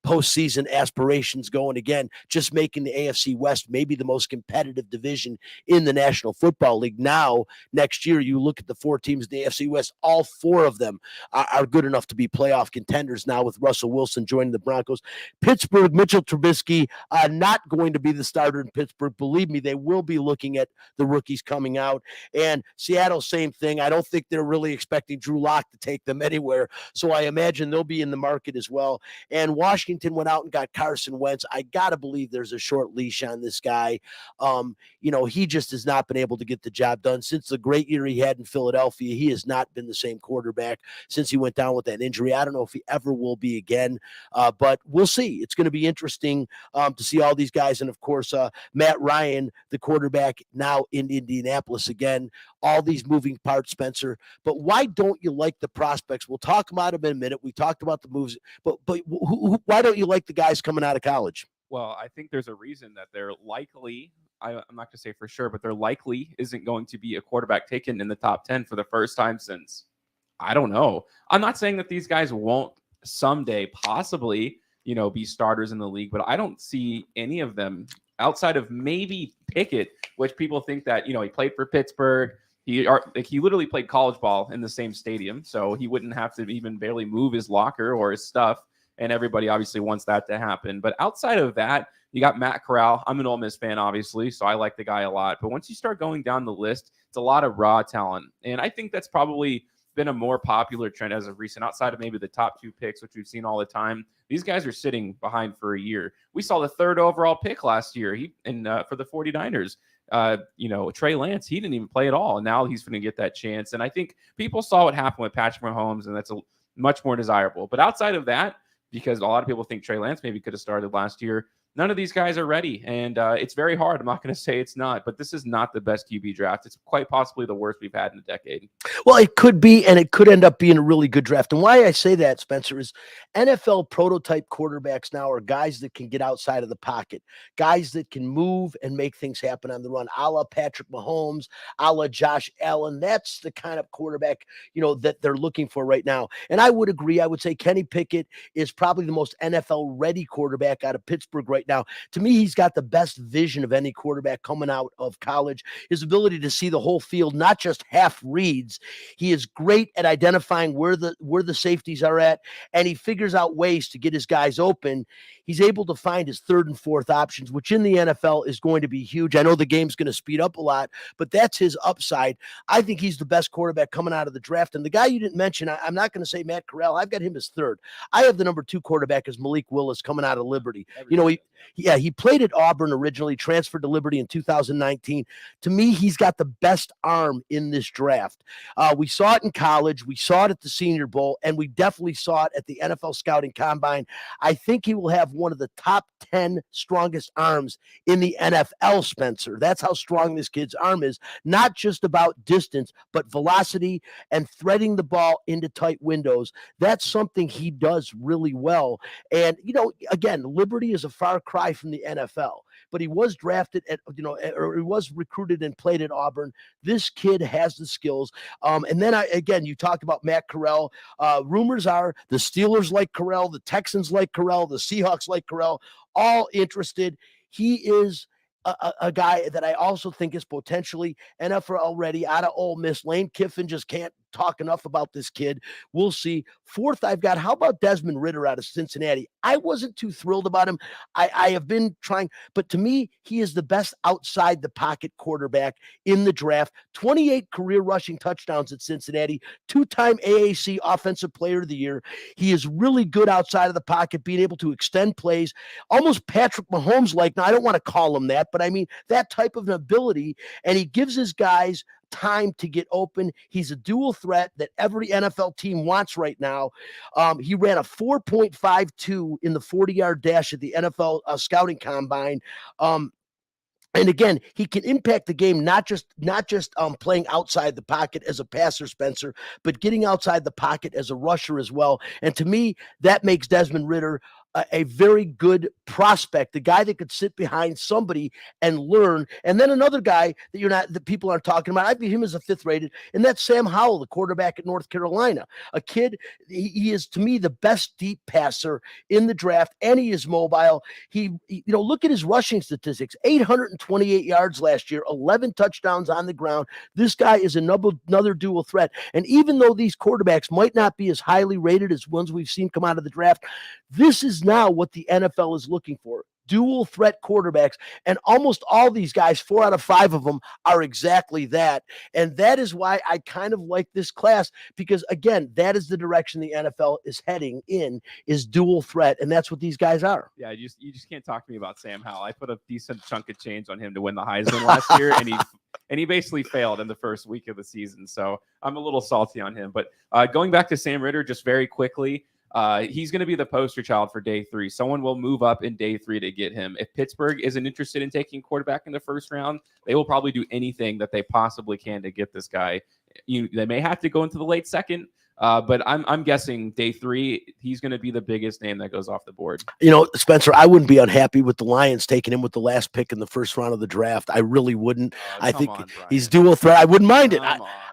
postseason aspirations go, and again, just making the AFC West maybe the most competitive division in the National Football League. Now, next year, you look at the 4 teams in the AFC West, all 4 of them are good enough to be playoff contenders now with Russell Wilson joining the Broncos. Pittsburgh, Mitchell Trubisky, not going to be the starter in Pittsburgh. Believe me, they will be looking at the rookies coming out. And Seattle, same thing. I don't think they're really expecting Drew Lock to take them anywhere. So I imagine they'll be in the market as well. And Washington went out and got Carson Wentz. I got to believe there's a short leash on this guy. He just has not been able to get the job done. Since the great year he had in Philadelphia, he has not been the same quarterback since he went down with that injury. I don't know if he ever will be again, but we'll see. It's going to be interesting to see all these guys. And, of course, Matt Ryan, the quarterback now in Indianapolis again. All these moving parts, Spencer. But why don't you like the prospects? We'll talk about them in a minute. We talked about the moves. But why don't you like the guys coming out of college? Well, I think there's a reason that they're likely, I'm not going to say for sure, but they're likely isn't going to be a quarterback taken in the top 10 for the first time since, I don't know. I'm not saying that these guys won't someday possibly, be starters in the league, but I don't see any of them outside of maybe Pickett, which people think that, he played for Pittsburgh. He literally played college ball in the same stadium, so he wouldn't have to even barely move his locker or his stuff. And everybody obviously wants that to happen. But outside of that, you got Matt Corral. I'm an Ole Miss fan, obviously, so I like the guy a lot. But once you start going down the list, it's a lot of raw talent. And I think that's probably been a more popular trend as of recent, outside of maybe the top 2 picks, which we've seen all the time. These guys are sitting behind for a year. We saw the 3rd overall pick last year for the 49ers. Trey Lance, he didn't even play at all. And now he's going to get that chance. And I think people saw what happened with Patrick Mahomes, and that's much more desirable. But outside of that, because a lot of people think Trey Lance maybe could have started last year, none of these guys are ready. And it's very hard. I'm not going to say it's not, but this is not the best QB draft. It's quite possibly the worst we've had in a decade. Well, it could be, and it could end up being a really good draft. And why I say that, Spencer, is NFL prototype quarterbacks now are guys that can get outside of the pocket, guys that can move and make things happen on the run, a la Patrick Mahomes, a la Josh Allen. That's the kind of quarterback, that they're looking for right now. And I would agree. I would say Kenny Pickett is probably the most NFL-ready quarterback out of Pittsburgh right now. To me, he's got the best vision of any quarterback coming out of college. His ability to see the whole field, not just half reads. He is great at identifying where the safeties are at, and he figures out ways to get his guys open. He's able to find his 3rd and 4th options, which in the NFL is going to be huge. I know the game's going to speed up a lot, but that's his upside. I think he's the best quarterback coming out of the draft. And the guy you didn't mention, I'm not going to say Matt Corral. I've got him as 3rd. I have the number 2 quarterback as Malik Willis coming out of Liberty. He played at Auburn originally, transferred to Liberty in 2019. To me, he's got the best arm in this draft. We saw it in college. We saw it at the Senior Bowl, and we definitely saw it at the NFL Scouting Combine. I think he will have one of the top 10 strongest arms in the NFL, Spencer. That's how strong this kid's arm is. Not just about distance, but velocity and threading the ball into tight windows. That's something he does really well. And, again, Liberty is a far cry from the NFL, but he was drafted or he was recruited and played at Auburn. This kid has the skills. And then you talked about Matt Corral. Rumors are the Steelers like Corral, the Texans like Corral, the Seahawks like Corral, all interested. He is a guy that I also think is potentially NFL ready out of Ole Miss. Lane Kiffin just can't talk enough about this kid. We'll see. 4th, I've got, how about Desmond Ridder out of Cincinnati? I wasn't too thrilled about him. I have been trying, but to me, he is the best outside the pocket quarterback in the draft. 28 career rushing touchdowns at Cincinnati, 2-time AAC Offensive Player of the Year. He is really good outside of the pocket, being able to extend plays, almost Patrick Mahomes-like. Now, I don't want to call him that, but I mean, that type of an ability, and he gives his guys time to get open. He's a dual threat that every NFL team wants right now. He ran a 4.52 in the 40-yard dash at the NFL Scouting Combine. And again, he can impact the game, not just playing outside the pocket as a passer, Spencer, but getting outside the pocket as a rusher as well. And to me, that makes Desmond Ridder a very good prospect, the guy that could sit behind somebody and learn. And then another guy that people aren't talking about, I view him as a 5th rated, and that's Sam Howell, the quarterback at North Carolina. A kid, he is to me the best deep passer in the draft, and he is mobile. He look at his rushing statistics: 828 yards last year, 11 touchdowns on the ground. This guy is another dual threat. And even though these quarterbacks might not be as highly rated as ones we've seen come out of the draft, this is now what the NFL is looking for. Dual threat quarterbacks. And almost all these guys, 4 out of 5 of them, are exactly that. And that is why I kind of like this class, because again, that is the direction the NFL is heading in, is dual threat. And that's what these guys are. Yeah, you just can't talk to me about Sam Howell. I put a decent chunk of change on him to win the Heisman last year, and he basically failed in the first week of the season. So I'm a little salty on him. But going back to Sam Ridder, just very quickly, he's going to be the poster child for day 3. Someone will move up in day 3 to get him. If Pittsburgh isn't interested in taking quarterback in the first round, they will probably do anything that they possibly can to get this guy. They may have to go into the late second, but I'm guessing day 3, he's going to be the biggest name that goes off the board. Spencer, I wouldn't be unhappy with the Lions taking him with the last pick in the first round of the draft. I really wouldn't. I think he's dual threat. I wouldn't mind it.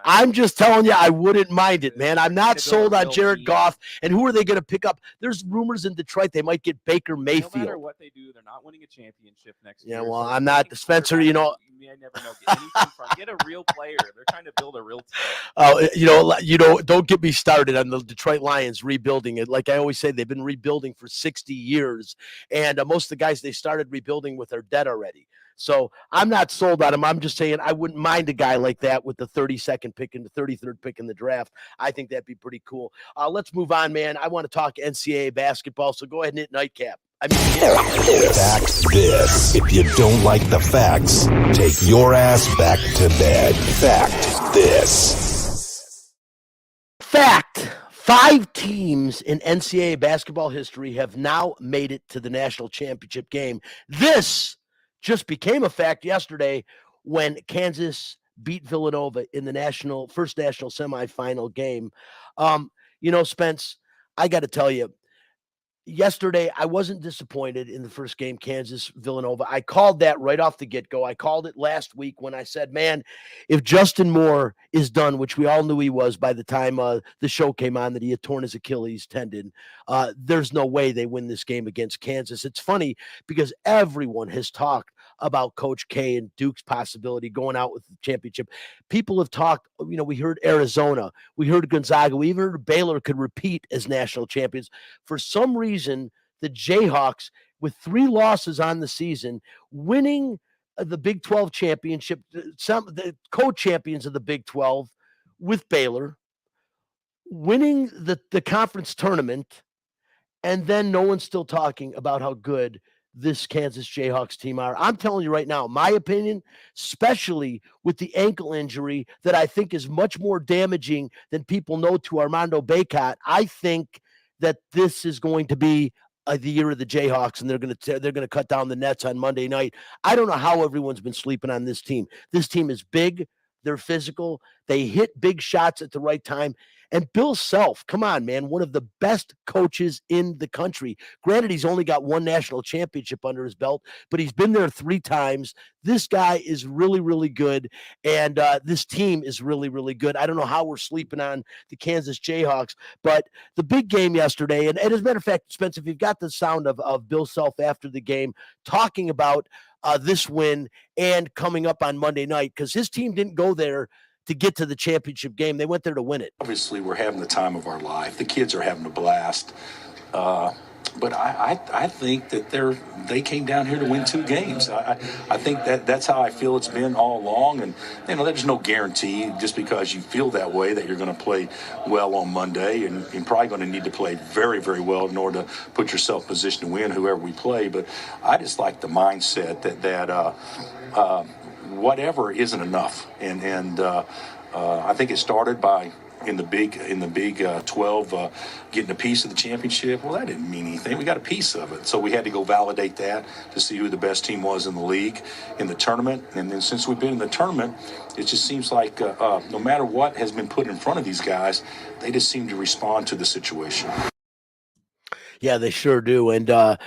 I'm just telling you, I wouldn't mind it, man. I'm not sold on Jared Goff. And who are they going to pick up? There's rumors in Detroit they might get Baker Mayfield. No matter what they do, they're not winning a championship next year. Yeah, well, I'm not, Spencer, I never know. Get a real player. They're trying to build a real team. Don't get me started on the Detroit Lions rebuilding it. Like I always say, they've been rebuilding for 60 years. And most of the guys they started rebuilding with are dead already. So I'm not sold on him. I'm just saying I wouldn't mind a guy like that with the 32nd pick and the 33rd pick in the draft. I think that'd be pretty cool. Let's move on, man. I want to talk Ncaa basketball, so go ahead and hit nightcap. Fact this. If you don't like the facts, take your ass back to bed. Fact this. Fact. 5 teams in Ncaa basketball history have now made it to the national championship game. This just became a fact yesterday when Kansas beat Villanova in the first national semifinal game. Spence, I got to tell you, yesterday I wasn't disappointed in the first game, Kansas-Villanova. I called that right off the get-go. I called it last week when I said, man, if Justin Moore is done, which we all knew he was by the time the show came on, that he had torn his Achilles tendon, there's no way they win this game against Kansas. It's funny because everyone has talked about Coach K and Duke's possibility going out with the championship. People have talked, we heard Arizona, we heard Gonzaga, we even heard Baylor could repeat as national champions. For some reason, the Jayhawks, with 3 losses on the season, winning the Big 12 championship, the co-champions of the Big 12 with Baylor, winning the conference tournament, and then no one's still talking about how good this Kansas Jayhawks team are. I'm telling you right now, my opinion, especially with the ankle injury that I think is much more damaging than people know to Armando Bacot, I think that this is going to be the year of the Jayhawks, and they're going to cut down the nets on Monday night. I don't know how everyone's been sleeping on this team. This team is big. They're physical. They hit big shots at the right time. And Bill Self, come on, man, one of the best coaches in the country. Granted, he's only got 1 national championship under his belt, but he's been there 3 times. This guy is really, really good, and this team is really, really good. I don't know how we're sleeping on the Kansas Jayhawks, but the big game yesterday, and as a matter of fact, Spence, if you've got the sound of Bill Self after the game talking about this win and coming up on Monday night, because his team didn't go there to get to the championship game. They went there to win it. Obviously, we're having the time of our life. The kids are having a blast. But I think that they came down here to win 2 games. I think that's how I feel it's been all along. And, there's no guarantee just because you feel that way that you're going to play well on Monday. And you're probably going to need to play very, very well in order to put yourself in position to win whoever we play. But I just like the mindset that whatever isn't enough. And I think it started by in the Big 12 getting a piece of the championship. Well, that didn't mean anything. We got a piece of it. So we had to go validate that to see who the best team was in the league in the tournament. And then since we've been in the tournament, it just seems like no matter what has been put in front of these guys, they just seem to respond to the situation. Yeah, they sure do. And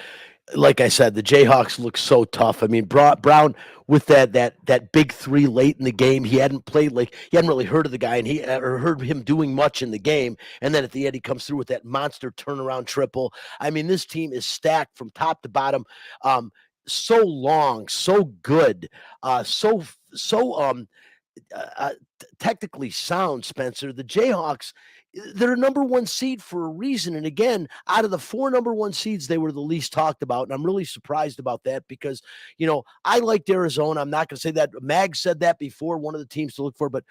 like I said, the Jayhawks look so tough. I mean, Brown with that big three late in the game, he hadn't really heard of the guy, and or heard him doing much in the game. And then at the end, he comes through with that monster turnaround triple. I mean, this team is stacked from top to bottom. So long, so good, technically sound, Spencer. The Jayhawks, they're a number one seed for a reason. And again, out of the 4 number one seeds, they were the least talked about. And I'm really surprised about that because, I liked Arizona. I'm not going to say that. Mag said that before, one of the teams to look for, but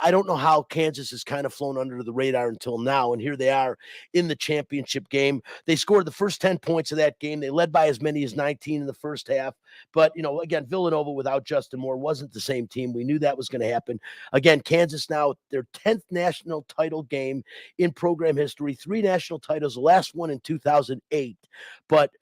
I don't know how Kansas has kind of flown under the radar until now. And here they are in the championship game. They scored the first 10 points of that game. They led by as many as 19 in the first half. But, again, Villanova without Justin Moore wasn't the same team. We knew that was going to happen. Again, Kansas now, their 10th national title game in program history, 3 national titles, the last one in 2008. But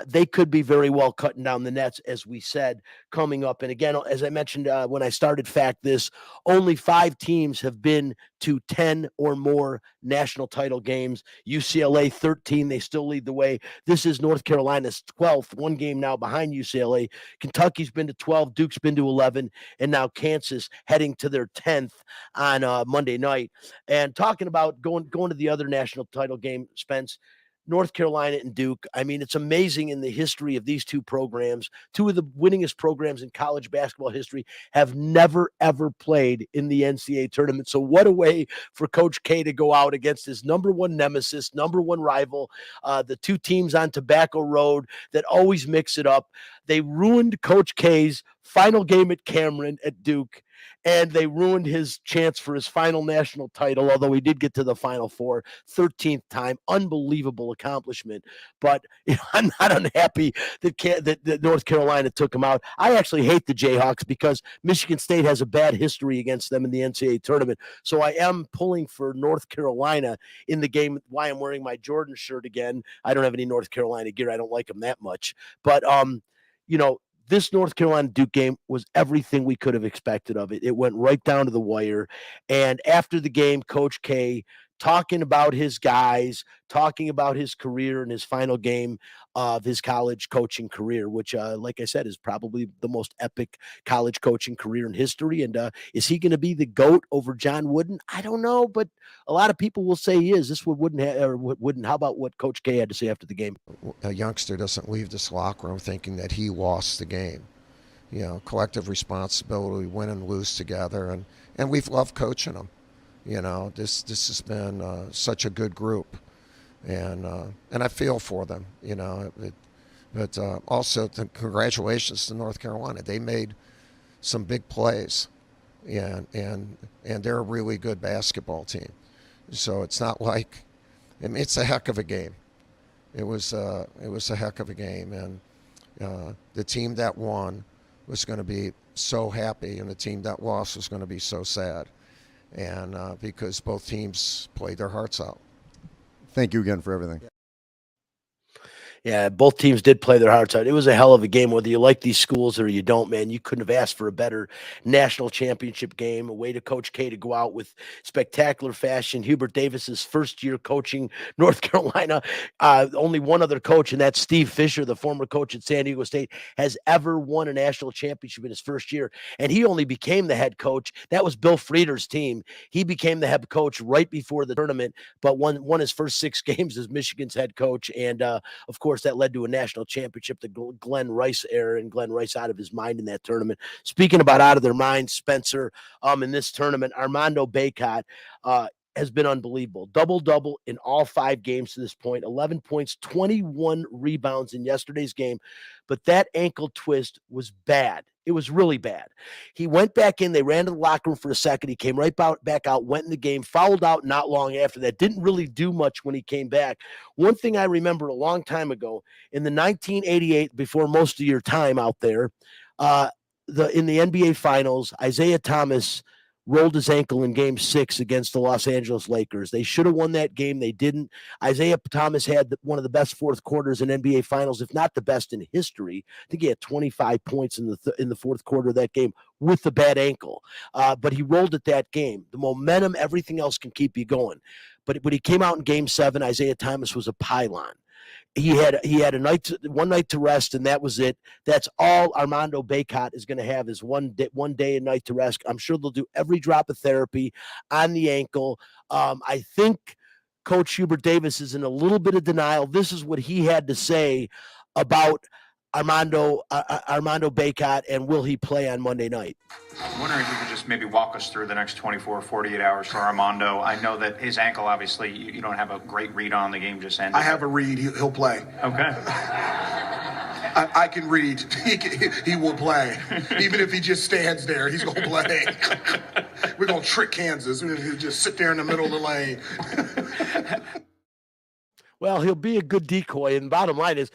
they could be very well cutting down the nets, as we said, coming up. And again, as I mentioned when I started Fact This, only 5 teams have been to 10 or more national title games. UCLA 13, they still lead the way. This is North Carolina's 12th, 1 game now behind UCLA. Kentucky's been to 12, Duke's been to 11, and now Kansas heading to their 10th on Monday night. And talking about going to the other national title game, Spence, North Carolina and Duke. I mean, it's amazing in the history of these 2 programs. 2 of the winningest programs in college basketball history have never, ever played in the NCAA tournament. So what a way for Coach K to go out against his number one nemesis, number one rival, the 2 teams on Tobacco Road that always mix it up. They ruined Coach K's final game at Cameron at Duke, and they ruined his chance for his final national title, although he did get to the Final Four, 13th time. Unbelievable accomplishment. But I'm not unhappy that North Carolina took him out. I actually hate the Jayhawks because Michigan State has a bad history against them in the NCAA tournament. So I am pulling for North Carolina in the game. Why I'm wearing my Jordan shirt again. I don't have any North Carolina gear. I don't like them that much. But, this North Carolina Duke game was everything we could have expected of it. It went right down to the wire. And after the game, Coach K talking about his guys, talking about his career and his final game of his college coaching career, which, like I said, is probably the most epic college coaching career in history. And is he going to be the GOAT over John Wooden? I don't know, but a lot of people will say he is. This Wooden. How about what Coach K had to say after the game? A youngster doesn't leave this locker room thinking that he lost the game. Collective responsibility, win and lose together, and we've loved coaching them. This has been such a good group, and I feel for them. But also congratulations to North Carolina. They made some big plays, and they're a really good basketball team. So it's not like, it's a heck of a game. It was a heck of a game, and the team that won was going to be so happy, and the team that lost was going to be so sad. And because both teams played their hearts out. Thank you again for everything. Yeah, both teams did play their hearts out. It was a hell of a game, whether you like these schools or you don't, man. You couldn't have asked for a better national championship game, a way to Coach K to go out with spectacular fashion. Hubert Davis's first year coaching North Carolina. Only one other coach, and that's Steve Fisher, the former coach at San Diego State, has ever won a national championship in his first year. And he only became the head coach. That was Bill Frieder's team. He became the head coach right before the tournament, but won his first 6 games as Michigan's head coach. And, of course, that led to a national championship, the Glenn Rice era, and Glenn Rice out of his mind in that tournament. Speaking about out of their mind, Spencer, in this tournament, Armando Bacot has been unbelievable. Double-double in all 5 games to this point, 11 points, 21 rebounds in yesterday's game. But that ankle twist was bad. It was really bad. He went back in. They ran to the locker room for a second. He came right back out, went in the game, fouled out not long after that. Didn't really do much when he came back. One thing I remember a long time ago, in the 1988, before most of your time out there, in the NBA Finals, Isaiah Thomas rolled his ankle in Game 6 against the Los Angeles Lakers. They should have won that game. They didn't. Isaiah Thomas had one of the best fourth quarters in NBA Finals, if not the best in history. I think he had 25 points in the fourth quarter of that game with the bad ankle. But he rolled it that game. The momentum, everything else can keep you going. But when he came out in Game 7, Isaiah Thomas was a pylon. He had one night to rest, and that was it. That's all Armando Bacot is going to have is one day and night to rest. I'm sure they'll do every drop of therapy on the ankle. I think Coach Hubert Davis is in a little bit of denial. This is what he had to say about Armando Bacot, and will he play on Monday night? I'm wondering if you could just maybe walk us through the next 24, 48 hours for Armando. I know that his ankle, obviously, you don't have a great read on. The game just ended. I have a read. He'll play. Okay. I can read. He will play. Even if he just stands there, he's going to play. We're going to trick Kansas. He'll just sit there in the middle of the lane. Well, he'll be a good decoy, and bottom line is,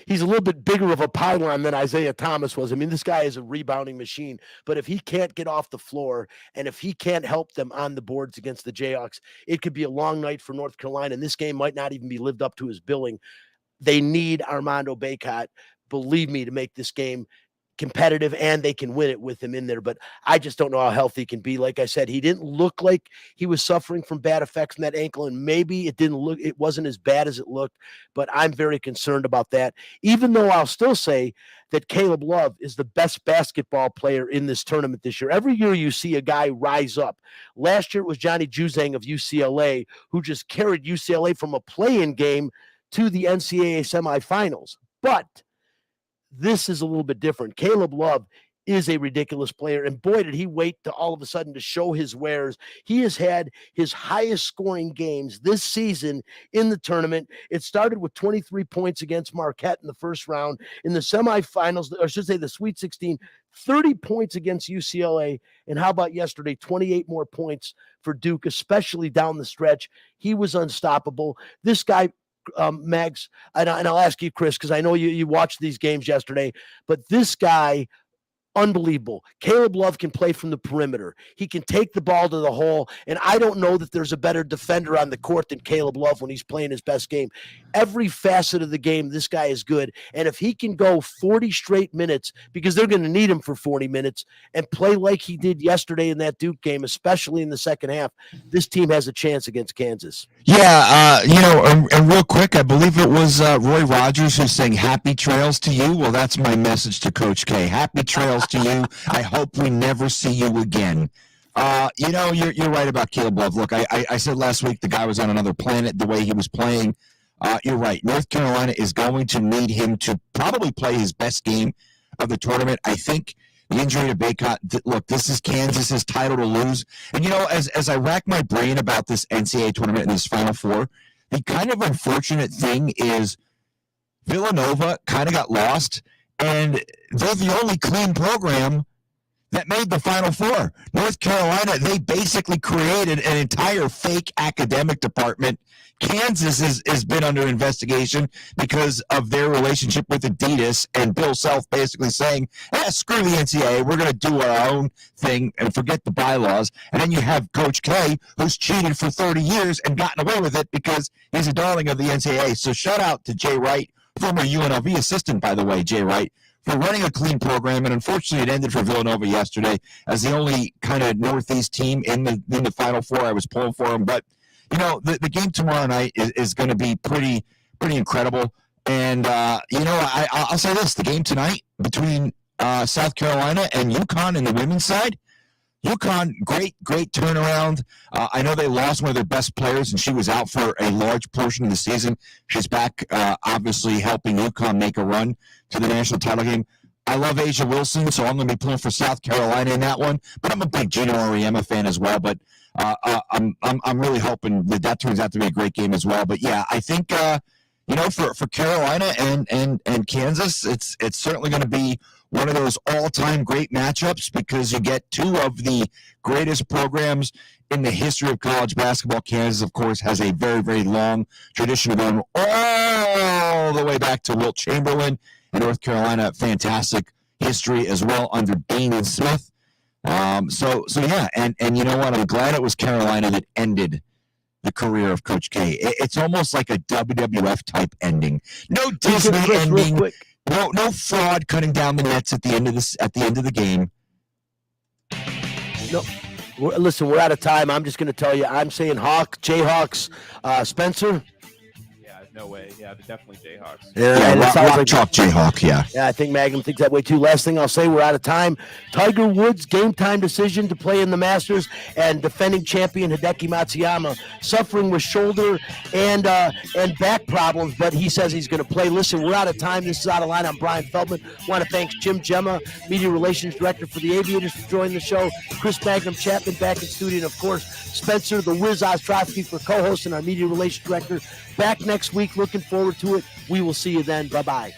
he's a little bit bigger of a pylon than Isaiah Thomas was. I mean, this guy is a rebounding machine. But if he can't get off the floor and if he can't help them on the boards against the Jayhawks, it could be a long night for North Carolina, and this game might not even be lived up to his billing. They need Armando Bacot, believe me, to make this game competitive, and they can win it with him in there. But I just don't know how healthy he can be. Like I said, he didn't look like he was suffering from bad effects from that ankle, and maybe it wasn't as bad as it looked, but I'm very concerned about that, even though I'll still say that Caleb Love is the best basketball player in this tournament this year. Every year you see a guy rise up. Last year it was Johnny Juzang of UCLA, who just carried UCLA from a play-in game to the NCAA semifinals. But this is a little bit different. Caleb Love is a ridiculous player, and boy, did he wait to all of a sudden to show his wares. He has had his highest scoring games this season in the tournament. It started with 23 points against Marquette in the first round. In the semifinals, or I should say the Sweet 16, 30 points against UCLA, and how about yesterday, 28 more points for Duke, especially down the stretch. He was unstoppable. This guy, Mags, and I'll ask you, Chris, because I know you watched these games yesterday, but this guy, unbelievable. Caleb Love can play from the perimeter. He can take the ball to the hole, and I don't know that there's a better defender on the court than Caleb Love when he's playing his best game. Every facet of the game, this guy is good, and if he can go 40 straight minutes, because they're going to need him for 40 minutes, and play like he did yesterday in that Duke game, especially in the second half, this team has a chance against Kansas. Yeah, and real quick, I believe it was Roy Rogers who's saying happy trails to you. Well, that's my message to Coach K. Happy trails to you. I hope we never see you again. You're right about Caleb Love. Look, I said last week the guy was on another planet the way he was playing. You're right. North Carolina is going to need him to probably play his best game of the tournament. I think the injury to Bacot, look, this is Kansas's title to lose. And, as I rack my brain about this NCAA tournament and this Final Four, the kind of unfortunate thing is Villanova kind of got lost, and they're the only clean program that made the Final Four. North Carolina, they basically created an entire fake academic department. Kansas has been under investigation because of their relationship with Adidas, and Bill Self basically saying, screw the NCAA, we're going to do our own thing and forget the bylaws. And then you have Coach K, who's cheated for 30 years and gotten away with it because he's a darling of the NCAA. So shout out to Jay Wright, former UNLV assistant, by the way, Jay Wright, for running a clean program. And unfortunately, it ended for Villanova yesterday as the only kind of Northeast team in the Final Four. I was pulling for them, but the game tomorrow night is going to be pretty incredible. And I'll say this: the game tonight between South Carolina and UConn in the women's side. UConn, great turnaround. I know they lost one of their best players, and she was out for a large portion of the season. She's back, obviously helping UConn make a run to the national title game. I love Asia Wilson, so I'm going to be pulling for South Carolina in that one. But I'm a big Gino Auriemma fan as well. But I'm really hoping that turns out to be a great game as well. But yeah, I think for Carolina and Kansas, it's certainly going to be one of those all-time great matchups because you get two of the greatest programs in the history of college basketball. Kansas, of course, has a very, very long tradition of going all the way back to Wilt Chamberlain. And North Carolina, fantastic history as well under Dean Smith. So yeah, and you know what? I'm glad it was Carolina that ended the career of Coach K. It's almost like a WWF type ending. No Disney ending. No fraud cutting down the nets at the end of the game. No, listen, we're out of time. I'm just going to tell you. I'm saying Jayhawks, Spencer. No way. Yeah, definitely Jayhawks. Yeah, and it sounds like Chalk Jayhawk. Yeah. Yeah, I think Magnum thinks that way too. Last thing I'll say, we're out of time. Tiger Woods' game time decision to play in the Masters, and defending champion Hideki Matsuyama suffering with shoulder and back problems, but he says he's going to play. Listen, we're out of time. This is Out of Line. I'm Brian Feldman. Want to thank Jim Gemma, Media Relations Director for the Aviators, for joining the show. Chris Magnum Chapman back in studio, and of course Spencer the Wiz Ostrowski for co-host and our Media Relations Director. Back next week. Looking forward to it. We will see you then. Bye-bye.